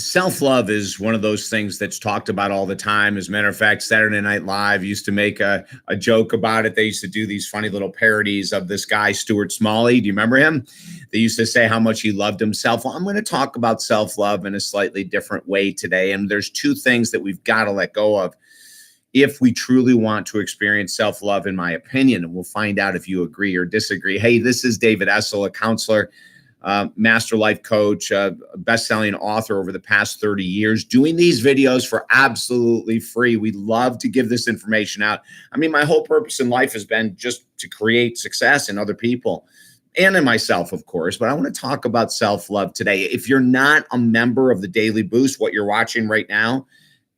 Self-love is one of those things that's talked about all the time. As a matter of fact, Saturday Night Live used to make a joke about it. They used to do these funny little parodies of this guy, Stuart Smalley. Do you remember him? They used to say how much he loved himself. Well, I'm going to talk about self-love in a slightly different way today. And there's two things that we've got to let go of if we truly want to experience self-love, in my opinion. And we'll find out if you agree or disagree. Hey, this is David Essel, a counselor, master life coach, best-selling author over the past 30 years, doing these videos for absolutely free. We love to give this information out. I mean, my whole purpose in life has been just to create success in other people and in myself, of course. But I want to talk about self-love today. If you're not a member of the Daily Boost, what you're watching right now,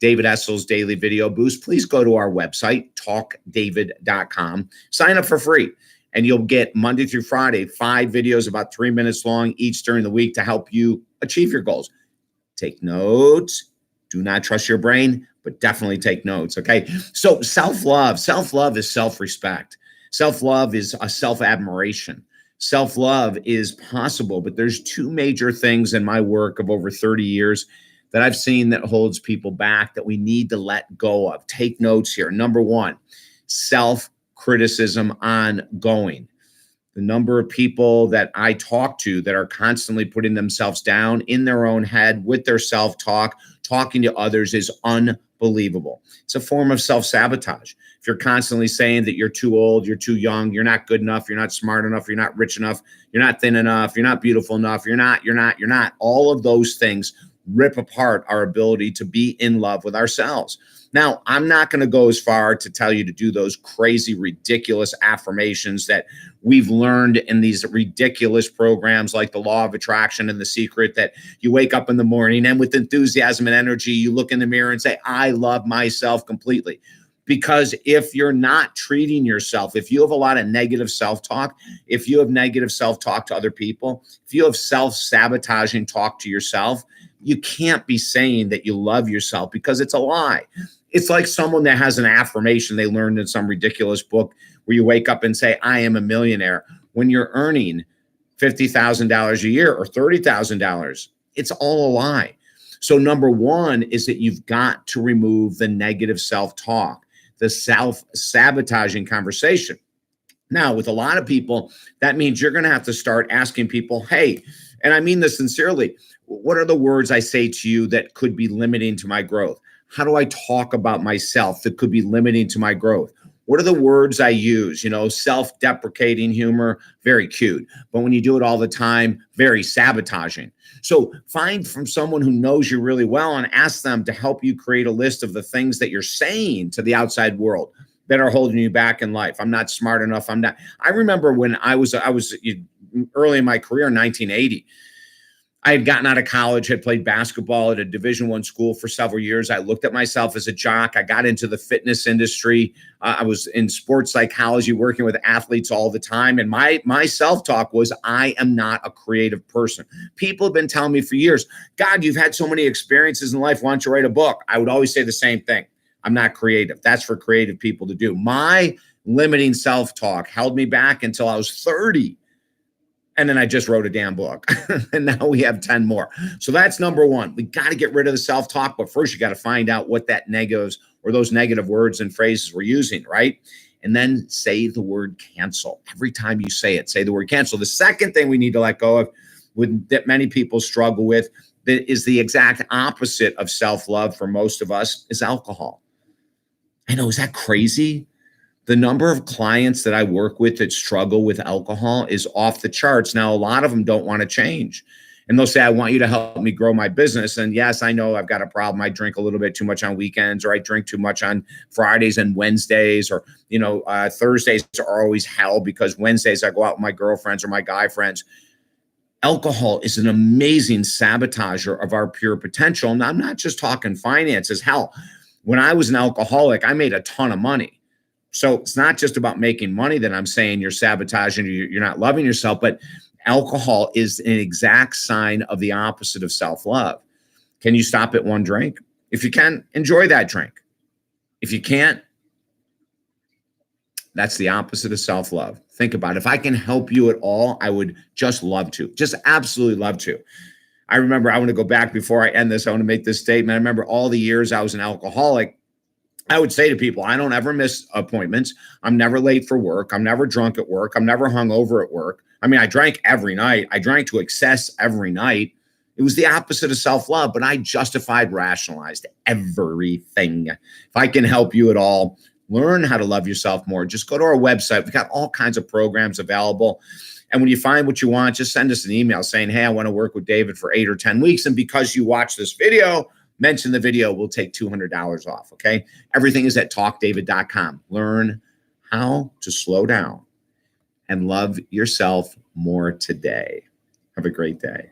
David Essel's Daily Video Boost, please go to our website, talkdavid.com. Sign up for free. And you'll get Monday through Friday, 5 videos about 3 minutes long each during the week to help you achieve your goals. Take notes. Do not trust your brain, but definitely take notes, okay? So self-love is self-respect. Self-love is a self-admiration. Self-love is possible, but there's 2 major things in my work of over 30 years that I've seen that holds people back that we need to let go of. Take notes here. Number 1, self-criticism ongoing. The number of people that I talk to that are constantly putting themselves down in their own head with their self-talk, talking to others, is unbelievable. It's a form of self-sabotage. If you're constantly saying that you're too old, you're too young, you're not good enough, you're not smart enough, you're not rich enough, you're not thin enough, you're not beautiful enough, you're not, all of those things rip apart our ability to be in love with ourselves. Now, I'm not going to go as far to tell you to do those crazy, ridiculous affirmations that we've learned in these ridiculous programs like the Law of Attraction and The Secret, that you wake up in the morning and with enthusiasm and energy, you look in the mirror and say, I love myself completely. Because if you're not treating yourself, if you have a lot of negative self-talk, if you have negative self-talk to other people, if you have self-sabotaging talk to yourself, you can't be saying that you love yourself, because it's a lie. It's like someone that has an affirmation they learned in some ridiculous book where you wake up and say, I am a millionaire, when you're earning $50,000 a year or $30,000. It's all a lie. So number 1 is that you've got to remove the negative self-talk, the self-sabotaging conversation. Now, with a lot of people, that means you're going to have to start asking people, hey, and I mean this sincerely, what are the words I say to you that could be limiting to my growth? How do I talk about myself that could be limiting to my growth? What are the words I use? Self-deprecating humor, very cute. But when you do it all the time, very sabotaging. So find from someone who knows you really well and ask them to help you create a list of the things that you're saying to the outside world that are holding you back in life. I'm not smart enough. I remember when I was early in my career in 1980, I had gotten out of college, had played basketball at a Division I school for several years. I looked at myself as a jock. I got into the fitness industry. I was in sports psychology, working with athletes all the time. And my self-talk was, I am not a creative person. People have been telling me for years, God, you've had so many experiences in life. Why don't you write a book? I would always say the same thing. I'm not creative. That's for creative people to do. My limiting self-talk held me back until I was 30. And then I just wrote a damn book. And now we have 10 more. So that's number 1. We got to get rid of the self-talk. But first, you got to find out what that negatives or those negative words and phrases we're using, right? And then say the word cancel. Every time you say it, say the word cancel. The second thing we need to let go of, that many people struggle with, that is the exact opposite of self-love for most of us, is alcohol. I know, is that crazy? The number of clients that I work with that struggle with alcohol is off the charts. Now, a lot of them don't want to change. And they'll say, I want you to help me grow my business. And yes, I know I've got a problem. I drink a little bit too much on weekends, or I drink too much on Fridays and Wednesdays, or, Thursdays are always hell because Wednesdays I go out with my girlfriends or my guy friends. Alcohol is an amazing sabotager of our pure potential. And I'm not just talking finances. Hell, when I was an alcoholic, I made a ton of money. So it's not just about making money that I'm saying you're sabotaging, you're not loving yourself, but alcohol is an exact sign of the opposite of self-love. Can you stop at 1 drink? If you can, enjoy that drink. If you can't, that's the opposite of self-love. Think about it. If I can help you at all, I would just love to, just absolutely love to. I remember, I want to go back before I end this. I want to make this statement. I remember all the years I was an alcoholic. I would say to people, I don't ever miss appointments. I'm never late for work. I'm never drunk at work. I'm never hungover at work. I mean, I drank every night. I drank to excess every night. It was the opposite of self-love, but I justified, rationalized everything. If I can help you at all, learn how to love yourself more. Just go to our website. We've got all kinds of programs available. And when you find what you want, just send us an email saying, hey, I want to work with David for 8 or 10 weeks. And because you watch this video, mention the video, we'll take $200 off, okay? Everything is at talkdavid.com. Learn how to slow down and love yourself more today. Have a great day.